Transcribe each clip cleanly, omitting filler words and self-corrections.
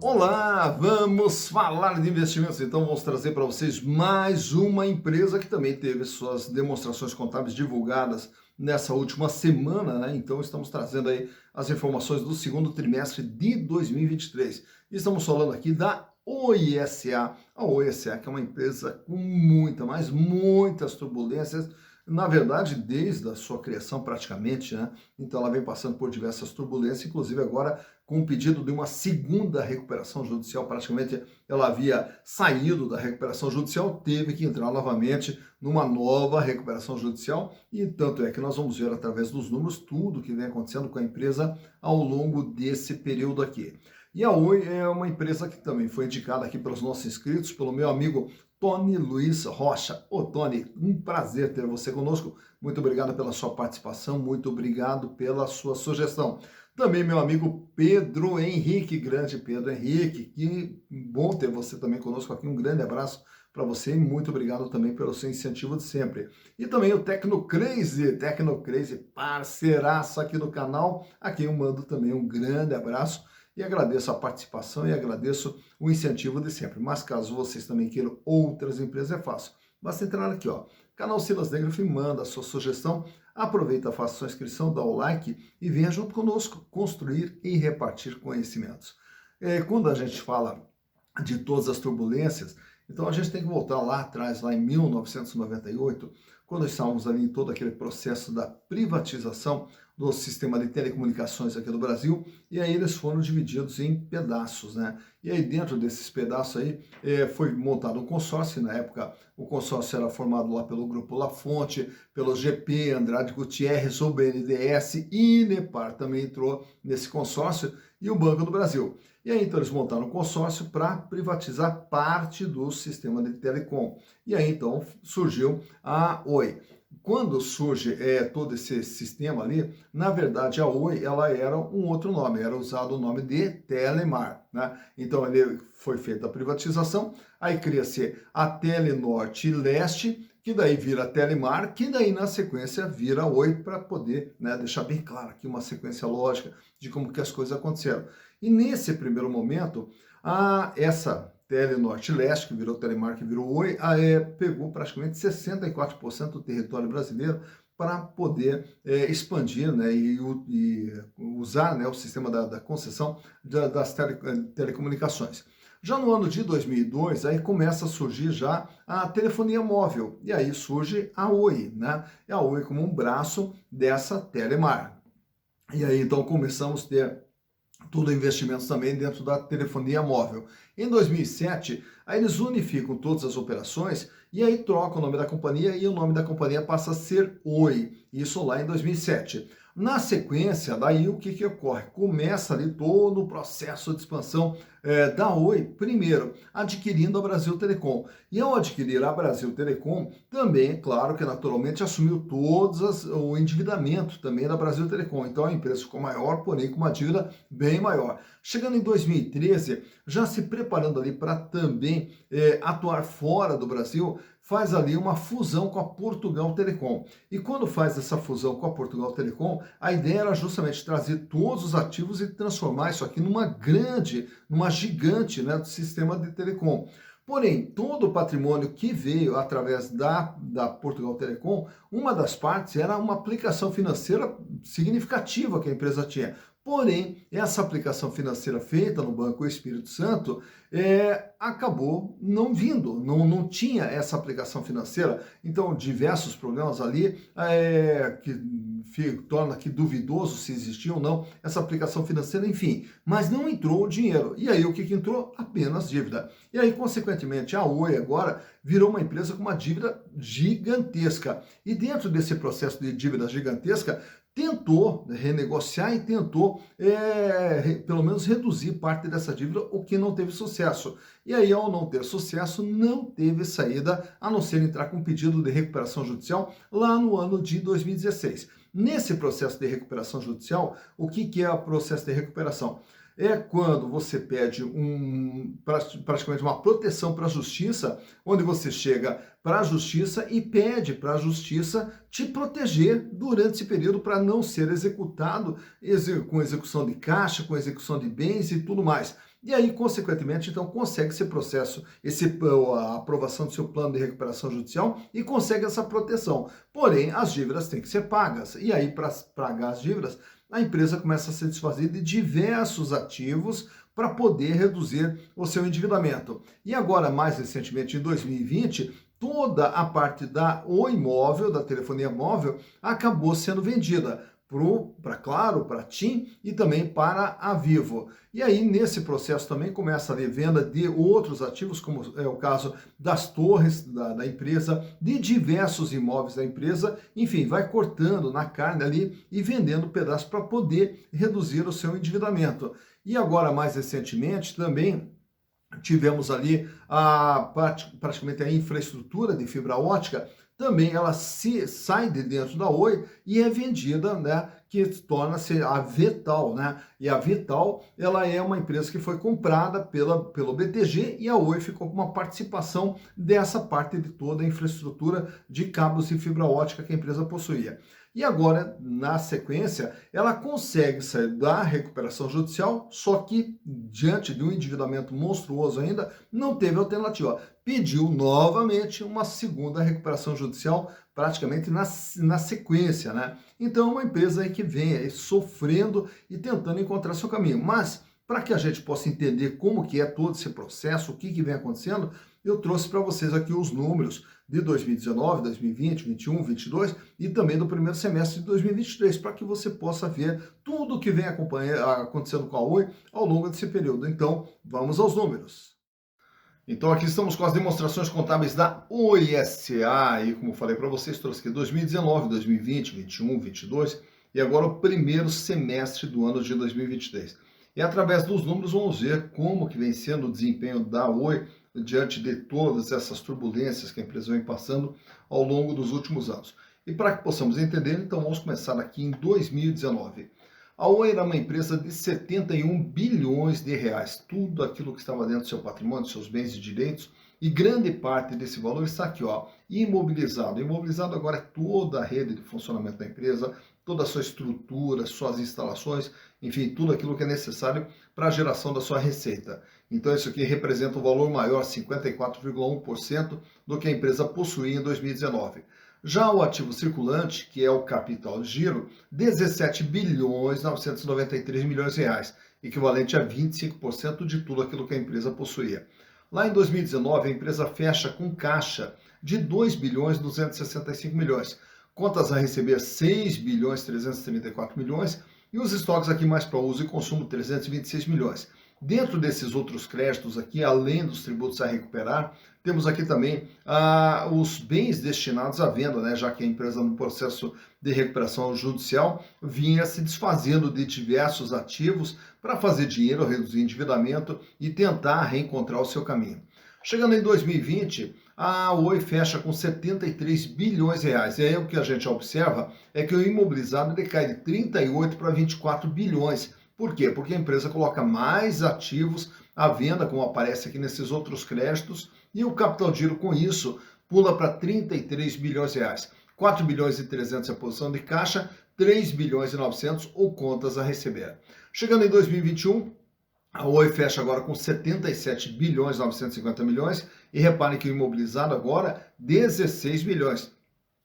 Olá, vamos falar de investimentos. Então, vamos trazer para vocês mais uma empresa que também teve suas demonstrações contábeis divulgadas nessa última semana, né? Então, estamos trazendo aí as informações do segundo trimestre de 2023. Estamos falando aqui da Oi S.A. A Oi S.A., que é uma empresa com muitas turbulências. Na verdade, desde a sua criação praticamente, né? Então ela vem passando por diversas turbulências, inclusive agora com o pedido de uma segunda recuperação judicial. Praticamente ela havia saído da recuperação judicial, teve que entrar novamente numa nova recuperação judicial, e tanto é que nós vamos ver através dos números tudo que vem acontecendo com a empresa ao longo desse período aqui. E a Oi é uma empresa que também foi indicada aqui pelos nossos inscritos, pelo meu amigo Tony Luiz Rocha. Ô Tony, um prazer ter você conosco. Muito obrigado pela sua participação, muito obrigado pela sua sugestão. Também meu amigo Pedro Henrique, grande Pedro Henrique, que bom ter você também conosco aqui. Um grande abraço para você e muito obrigado também pelo seu incentivo de sempre. E também o Tecnocrazy, parceiraço aqui no canal, a quem eu mando também um grande abraço. E agradeço a participação e agradeço o incentivo de sempre. Mas caso vocês também queiram outras empresas, é fácil. Basta entrar aqui, ó, canal Silas Negraf, manda a sua sugestão, aproveita, faça sua inscrição, dá o like e venha junto conosco construir e repartir conhecimentos. Quando a gente fala de todas as turbulências, então a gente tem que voltar lá atrás, lá em 1998, quando estávamos ali em todo aquele processo da privatização do sistema de telecomunicações aqui do Brasil, e aí eles foram divididos em pedaços, né? E aí dentro desses pedaços aí foi montado um consórcio. Na época o consórcio era formado lá pelo Grupo La Fonte, pelo GP, Andrade Gutierrez, o BNDES, e Inepar também entrou nesse consórcio, e o Banco do Brasil. E aí então eles montaram um consórcio para privatizar parte do sistema de telecom. E aí então surgiu a Oi. Quando surge todo esse sistema ali, na verdade a Oi ela era um outro nome, era usado o nome de Telemar, né? Então ele foi feita a privatização, aí cria-se a Telenorte Leste, que daí vira Telemar, que daí na sequência vira Oi, para poder, né, deixar bem claro aqui uma sequência lógica de como que as coisas aconteceram. E nesse primeiro momento, essa Telenorte Leste, que virou Telemar, que virou Oi, pegou praticamente 64% do território brasileiro para poder expandir, né, e usar, né, o sistema da concessão das telecomunicações. Já no ano de 2002, aí começa a surgir já a telefonia móvel, e aí surge a Oi, né? E a Oi como um braço dessa Telemar. E aí então começamos a ter tudo investimentos também dentro da telefonia móvel. Em 2007, aí eles unificam todas as operações e aí trocam o nome da companhia e o nome da companhia passa a ser Oi. Isso lá em 2007. Na sequência, daí o que ocorre? Começa ali todo o processo de expansão da Oi, primeiro adquirindo a Brasil Telecom. E ao adquirir a Brasil Telecom, também, claro que naturalmente assumiu o endividamento também da Brasil Telecom. Então a empresa ficou maior, porém com uma dívida bem maior. Chegando em 2013, já se preparando ali para também atuar fora do Brasil, faz ali uma fusão com a Portugal Telecom. E quando faz essa fusão com a Portugal Telecom, a ideia era justamente trazer todos os ativos e transformar isso aqui numa gigante, né, do sistema de telecom. Porém, todo o patrimônio que veio através da Portugal Telecom, uma das partes era uma aplicação financeira significativa que a empresa tinha. Porém, essa aplicação financeira feita no Banco Espírito Santo acabou não vindo, não tinha essa aplicação financeira. Então, diversos problemas ali que torna aqui duvidoso se existia ou não essa aplicação financeira, enfim. Mas não entrou o dinheiro. E aí o que entrou? Apenas dívida. E aí, consequentemente, a Oi agora virou uma empresa com uma dívida gigantesca. E dentro desse processo de dívida gigantesca, tentou renegociar e tentou, pelo menos, reduzir parte dessa dívida, o que não teve sucesso. E aí, ao não ter sucesso, não teve saída, a não ser entrar com um pedido de recuperação judicial lá no ano de 2016. Nesse processo de recuperação judicial, o que é o processo de recuperação? É quando você pede praticamente uma proteção para a justiça, onde você chega para a justiça e pede para a justiça te proteger durante esse período para não ser executado com execução de caixa, com execução de bens e tudo mais. e aí, consequentemente, então consegue esse processo, a aprovação do seu plano de recuperação judicial e consegue essa proteção. Porém, as dívidas têm que ser pagas. E aí, para pagar as dívidas, a empresa começa a se desfazer de diversos ativos para poder reduzir o seu endividamento. E agora, mais recentemente, em 2020, toda a parte o imóvel, da telefonia móvel, acabou sendo vendida para Claro, para TIM e também para a Vivo. E aí, nesse processo também começa a haver venda de outros ativos, como é o caso das torres da empresa, de diversos imóveis da empresa, enfim, vai cortando na carne ali e vendendo pedaços para poder reduzir o seu endividamento. E agora, mais recentemente, também tivemos ali praticamente a infraestrutura de fibra ótica, também ela sai de dentro da Oi e é vendida, né, que torna-se a Vital, né? E a Vital, ela é uma empresa que foi comprada pelo BTG e a Oi ficou com uma participação dessa parte de toda a infraestrutura de cabos e fibra ótica que a empresa possuía. E agora, na sequência, ela consegue sair da recuperação judicial, só que, diante de um endividamento monstruoso ainda, não teve alternativa. Pediu novamente uma segunda recuperação judicial, praticamente na sequência, né? Então, é uma empresa aí que vem aí sofrendo e tentando encontrar seu caminho. Mas, para que a gente possa entender como que é todo esse processo, o que vem acontecendo, eu trouxe para vocês aqui os números de 2019, 2020, 2021, 2022 e também do primeiro semestre de 2023, para que você possa ver tudo o que vem acontecendo com a Oi ao longo desse período. Então, vamos aos números. Então, aqui estamos com as demonstrações contábeis da Oi S.A. E como falei para vocês, trouxe aqui 2019, 2020, 2021, 2022 e agora o primeiro semestre do ano de 2023. E através dos números vamos ver como que vem sendo o desempenho da Oi diante de todas essas turbulências que a empresa vem passando ao longo dos últimos anos. E para que possamos entender, então vamos começar aqui em 2019. A Oi era uma empresa de 71 bilhões de reais, tudo aquilo que estava dentro do seu patrimônio, seus bens e direitos, e grande parte desse valor está aqui, ó, imobilizado. Imobilizado agora é toda a rede de funcionamento da empresa, toda a sua estrutura, suas instalações, enfim, tudo aquilo que é necessário para a geração da sua receita. Então isso aqui representa um valor maior, 54,1% do que a empresa possuía em 2019. Já o ativo circulante, que é o capital de giro, 17 bilhões 993 milhões de reais, equivalente a 25% de tudo aquilo que a empresa possuía. Lá em 2019, a empresa fecha com caixa de 2 bilhões 265 milhões, contas a receber 6 bilhões 334 milhões e os estoques aqui mais para uso e consumo 326 milhões. Dentro desses outros créditos aqui, além dos tributos a recuperar, temos aqui também os bens destinados à venda, né? Já que a empresa no processo de recuperação judicial vinha se desfazendo de diversos ativos para fazer dinheiro, reduzir endividamento e tentar reencontrar o seu caminho. Chegando em 2020, a Oi fecha com 73 bilhões de reais. E aí o que a gente observa é que o imobilizado decai de 38 para 24 bilhões. Por quê? Porque a empresa coloca mais ativos à venda, como aparece aqui nesses outros créditos, e o capital de giro com isso pula para 33 bilhões de reais. 4 bilhões e 300 é a posição de caixa, 3 bilhões e 900 ou contas a receber. Chegando em 2021, a Oi fecha agora com 77 bilhões 950 milhões e reparem que o imobilizado agora 16 bilhões.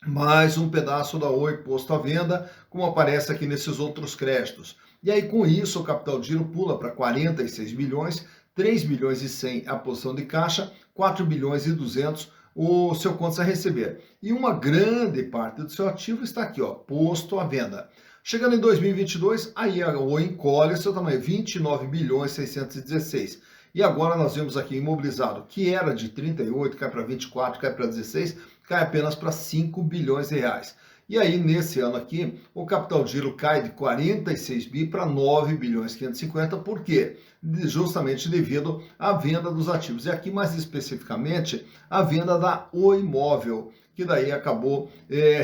Mais um pedaço da Oi posto à venda, como aparece aqui nesses outros créditos. E aí com isso o capital de giro pula para 46 bilhões, 3 bilhões e 100 a posição de caixa, 4 bilhões e 200 o seu contas a receber. E uma grande parte do seu ativo está aqui, ó, posto à venda. Chegando em 2022, aí a Oi encolhe seu tamanho, 29 bilhões 616. E agora nós vemos aqui imobilizado, que era de 38, cai para 24, cai para 16, cai apenas para 5 bilhões de reais. E aí, nesse ano aqui, o capital de giro cai de 46 bi para 9 bilhões 550, por quê? Justamente devido à venda dos ativos. E aqui, mais especificamente, a venda da Oi Móvel, que daí acabou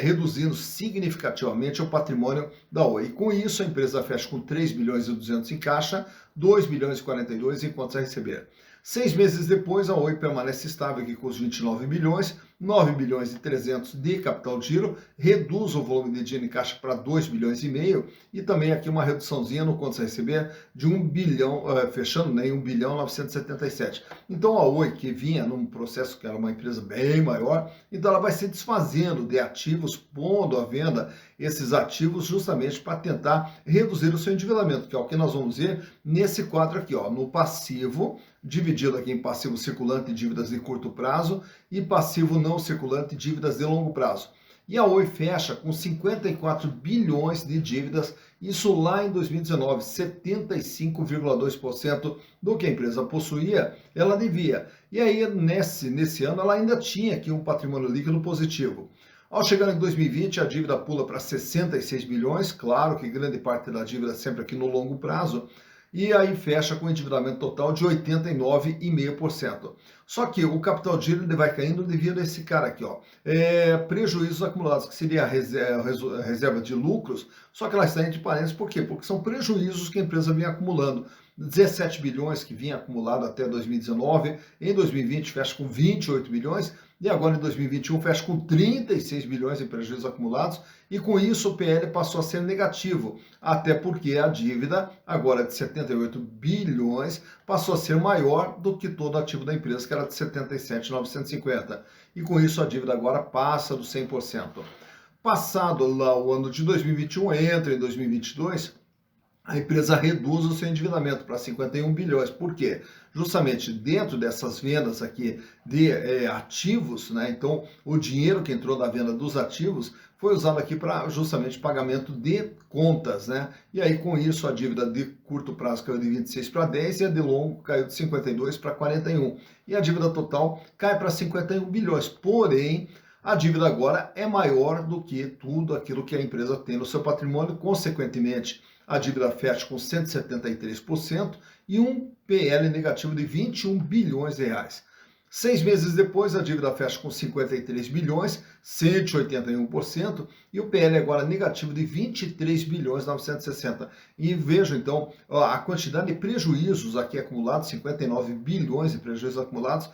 reduzindo significativamente o patrimônio da Oi. E com isso, a empresa fecha com 3 bilhões e 200 em caixa, 2 bilhões e 42 em contas a receber. 6 meses depois, a Oi permanece estável aqui com os 29 bilhões, 9 bilhões e 300 de capital de giro, reduz o volume de dinheiro em caixa para 2 bilhões e meio e também aqui uma reduçãozinha no contas a receber de 1 bilhão, fechando né, em 1 bilhão 977. Então a Oi, que vinha num processo que era uma empresa bem maior, então ela vai se desfazendo de ativos, pondo à venda esses ativos justamente para tentar reduzir o seu endividamento, que é o que nós vamos ver nesse quadro aqui, ó, no passivo, dividido aqui em passivo circulante e dívidas de curto prazo e passivo não circulante e dívidas de longo prazo. E a Oi fecha com 54 bilhões de dívidas, isso lá em 2019, 75,2% do que a empresa possuía, ela devia. E aí, nesse ano, ela ainda tinha aqui um patrimônio líquido positivo. Ao chegar em 2020, a dívida pula para 66 bilhões, claro que grande parte da dívida sempre aqui no longo prazo, e aí fecha com endividamento total de 89,5%. Só que o capital de giro vai caindo devido a esse cara aqui, ó. Prejuízos acumulados, que seria a reserva de lucros, só que ela está entre parênteses, por quê? Porque são prejuízos que a empresa vinha acumulando. 17 bilhões que vinha acumulado até 2019, em 2020 fecha com 28 bilhões, e agora em 2021 fecha com 36 bilhões em prejuízos acumulados, e com isso o PL passou a ser negativo, até porque a dívida, agora de 78 bilhões, passou a ser maior do que todo o ativo da empresa, que era de 77.950. E com isso a dívida agora passa dos 100%. Passado lá o ano de 2021, entra em 2022, a empresa reduz o seu endividamento para 51 bilhões. Por quê? Justamente dentro dessas vendas aqui de ativos, né? Então, o dinheiro que entrou da venda dos ativos foi usado aqui para justamente pagamento de contas, né? E aí, com isso, a dívida de curto prazo caiu de 26 para 10 e a de longo caiu de 52 para 41. E a dívida total cai para 51 bilhões. Porém, a dívida agora é maior do que tudo aquilo que a empresa tem no seu patrimônio, consequentemente, a dívida fecha com 173% e um PL negativo de 21 bilhões de reais. 6 meses depois, a dívida fecha com 53 bilhões, 181%, e o PL agora negativo de 23 bilhões 960. E vejo então a quantidade de prejuízos aqui acumulados, 59 bilhões de prejuízos acumulados,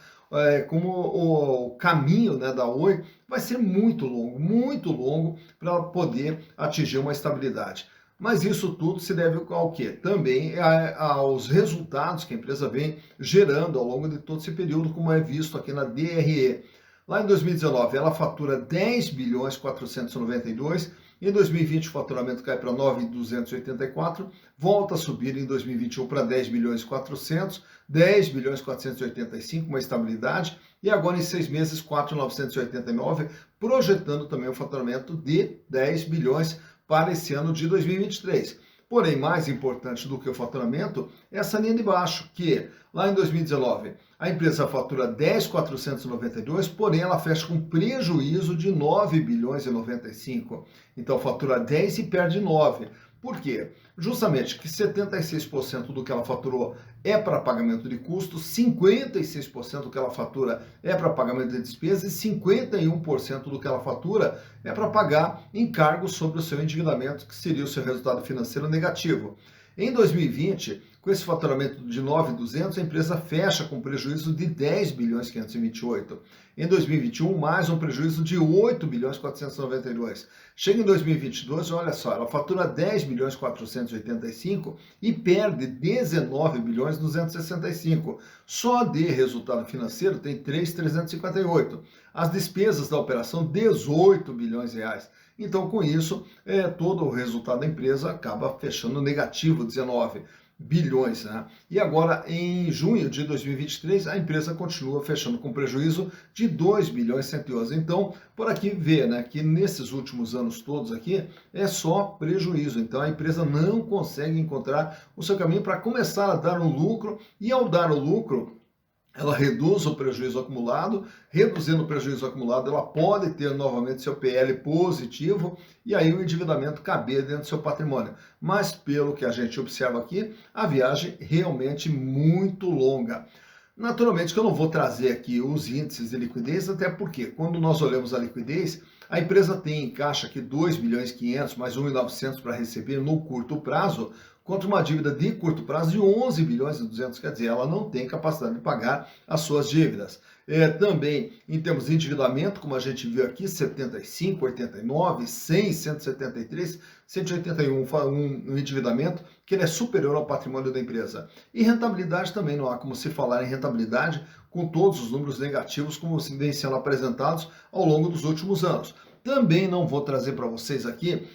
como o caminho, né, da Oi vai ser muito longo para poder atingir uma estabilidade. Mas isso tudo se deve ao quê? Também aos resultados que a empresa vem gerando ao longo de todo esse período, como é visto aqui na DRE. Lá em 2019, ela fatura 10 bilhões 492, em 2020 o faturamento cai para 9.284, volta a subir em 2021 para 10 bilhões 400, 10 bilhões 485, uma estabilidade, e agora em 6 meses 4.989, projetando também o faturamento de 10 bilhões para esse ano de 2023. Porém, mais importante do que o faturamento é essa linha de baixo, que lá em 2019 a empresa fatura 10.492, porém ela fecha com prejuízo de 9 bilhões e 95. Então fatura 10 e perde 9. Por quê? Justamente que 76% do que ela faturou é para pagamento de custos, 56% do que ela fatura é para pagamento de despesas e 51% do que ela fatura é para pagar encargos sobre o seu endividamento, que seria o seu resultado financeiro negativo. Em 2020, com esse faturamento de 9.200, a empresa fecha com prejuízo de 10 bilhões 528. Em 2021, mais um prejuízo de 8 bilhões 492. Chega em 2022, olha só, ela fatura 10 bilhões 485 e perde 19 bilhões 265. Só de resultado financeiro tem 3.358. As despesas da operação, 18 bilhões de reais. Então, com isso, todo o resultado da empresa acaba fechando negativo, 19 bilhões, né? E agora, em junho de 2023, a empresa continua fechando com prejuízo de 2 bilhões 111. Então, por aqui vê, né, que nesses últimos anos todos aqui é só prejuízo. Então, a empresa não consegue encontrar o seu caminho para começar a dar um lucro, e ao dar o lucro, ela reduz o prejuízo acumulado, reduzindo o prejuízo acumulado, ela pode ter novamente seu PL positivo e aí o endividamento caber dentro do seu patrimônio. Mas pelo que a gente observa aqui, a viagem realmente muito longa. Naturalmente que eu não vou trazer aqui os índices de liquidez, até porque quando nós olhamos a liquidez, a empresa tem em caixa aqui 2 bilhões 500 mais 1.900 para receber no curto prazo, contra uma dívida de curto prazo de 11 bilhões e 200, quer dizer, ela não tem capacidade de pagar as suas dívidas. Também, em termos de endividamento, como a gente viu aqui, 75, 89, 100, 173, 181, um endividamento que ele é superior ao patrimônio da empresa. E rentabilidade também, não há como se falar em rentabilidade com todos os números negativos como vem sendo apresentados ao longo dos últimos anos. Também não vou trazer para vocês aqui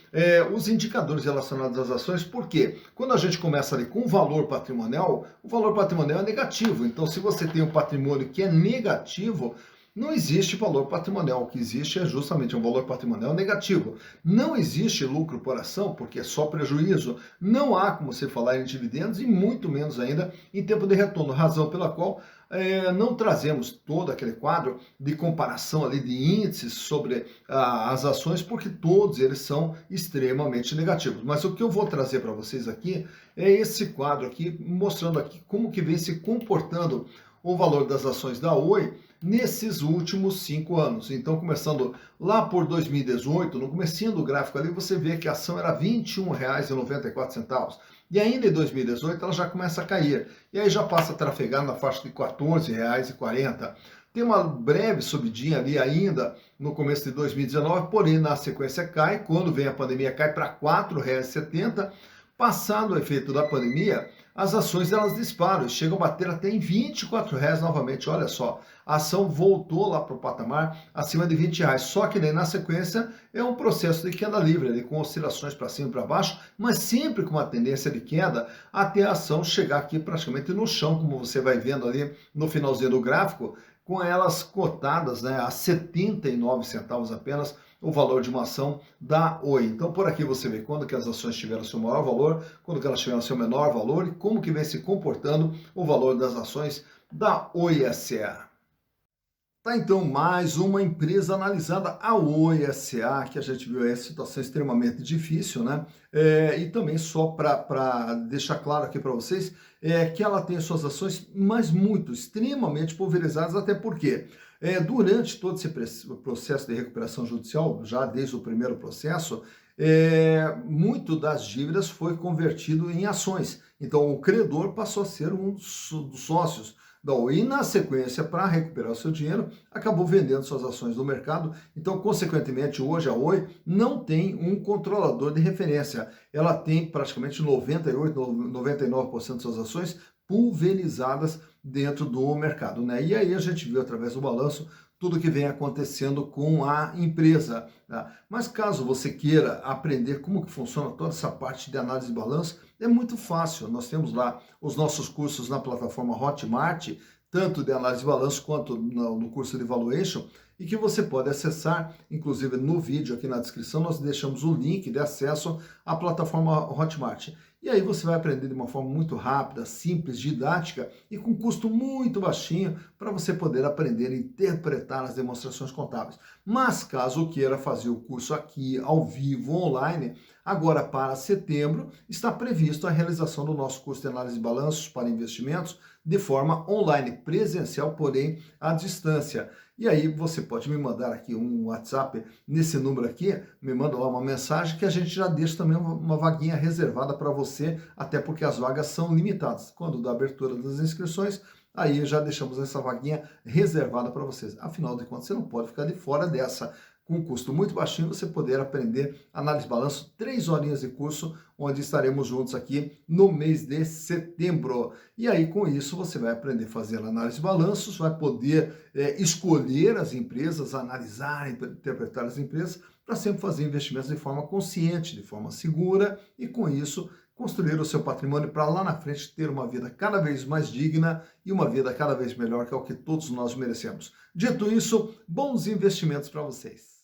os indicadores relacionados às ações, porque quando a gente começa ali com o valor patrimonial é negativo. Então, se você tem um patrimônio que é negativo, não existe valor patrimonial. O que existe é justamente um valor patrimonial negativo. Não existe lucro por ação, porque é só prejuízo. Não há como você falar em dividendos e muito menos ainda em tempo de retorno, razão pela qual não trazemos todo aquele quadro de comparação ali de índices sobre as ações, porque todos eles são extremamente negativos. Mas o que eu vou trazer para vocês aqui é esse quadro aqui, mostrando aqui como que vem se comportando o valor das ações da Oi nesses últimos 5 anos. Então, começando lá por 2018, no comecinho do gráfico ali, você vê que a ação era R$ 21,94. E ainda em 2018 ela já começa a cair. E aí já passa a trafegar na faixa de R$ 14,40. Tem uma breve subidinha ali ainda no começo de 2019, porém na sequência cai. Quando vem a pandemia cai para R$ 4,70. Passado o efeito da pandemia, as ações elas disparam e chegam a bater até em R$ 24 novamente. Olha só, a ação voltou lá para o patamar acima de R$ 20. Só que daí na sequência é um processo de queda livre, ali, com oscilações para cima e para baixo, mas sempre com uma tendência de queda até a ação chegar aqui praticamente no chão, como você vai vendo ali no finalzinho do gráfico, com elas cotadas, né, a 79 centavos apenas, o valor de uma ação da Oi. Então, por aqui você vê quando que as ações tiveram seu maior valor, quando que elas tiveram seu menor valor e como que vem se comportando o valor das ações da Oi S.A. Tá, então, mais uma empresa analisada, a Oi S.A., que a gente viu aí a situação extremamente difícil, né? E também só para deixar claro aqui para vocês, que ela tem suas ações, mas muito, extremamente pulverizadas, até porque durante todo esse processo de recuperação judicial, já desde o primeiro processo, muito das dívidas foi convertido em ações. Então, o credor passou a ser um dos sócios da Oi, e na sequência, para recuperar o seu dinheiro, acabou vendendo suas ações no mercado. Então, consequentemente, hoje a Oi não tem um controlador de referência. Ela tem praticamente 98%, 99% de suas ações pulverizadas dentro do mercado, né? E aí a gente viu através do balanço tudo que vem acontecendo com a empresa, tá? Mas caso você queira aprender como que funciona toda essa parte de análise de balanço, é muito fácil. Nós temos lá os nossos cursos na plataforma Hotmart, tanto de análise de balanço quanto no curso de Valuation, e que você pode acessar, inclusive no vídeo aqui na descrição, nós deixamos o link de acesso à plataforma Hotmart. E aí você vai aprender de uma forma muito rápida, simples, didática e com custo muito baixinho para você poder aprender a interpretar as demonstrações contábeis. Mas caso queira fazer o curso aqui ao vivo, online, agora para setembro está previsto a realização do nosso curso de análise de balanços para investimentos de forma online, presencial, porém à distância. E aí você pode me mandar aqui um WhatsApp nesse número aqui, me manda lá uma mensagem que a gente já deixa também uma vaguinha reservada para você, até porque as vagas são limitadas. Quando dá abertura das inscrições, aí já deixamos essa vaguinha reservada para vocês. Afinal de contas, você não pode ficar de fora dessa. Com um custo muito baixinho, você poder aprender análise de balanço, 3 horinhas de curso, onde estaremos juntos aqui no mês de setembro. E aí, com isso, você vai aprender a fazer análise de balanços, vai poder escolher as empresas, analisar, interpretar as empresas, para sempre fazer investimentos de forma consciente, de forma segura, e com isso, construir o seu patrimônio para lá na frente ter uma vida cada vez mais digna e uma vida cada vez melhor, que é o que todos nós merecemos. Dito isso, bons investimentos para vocês.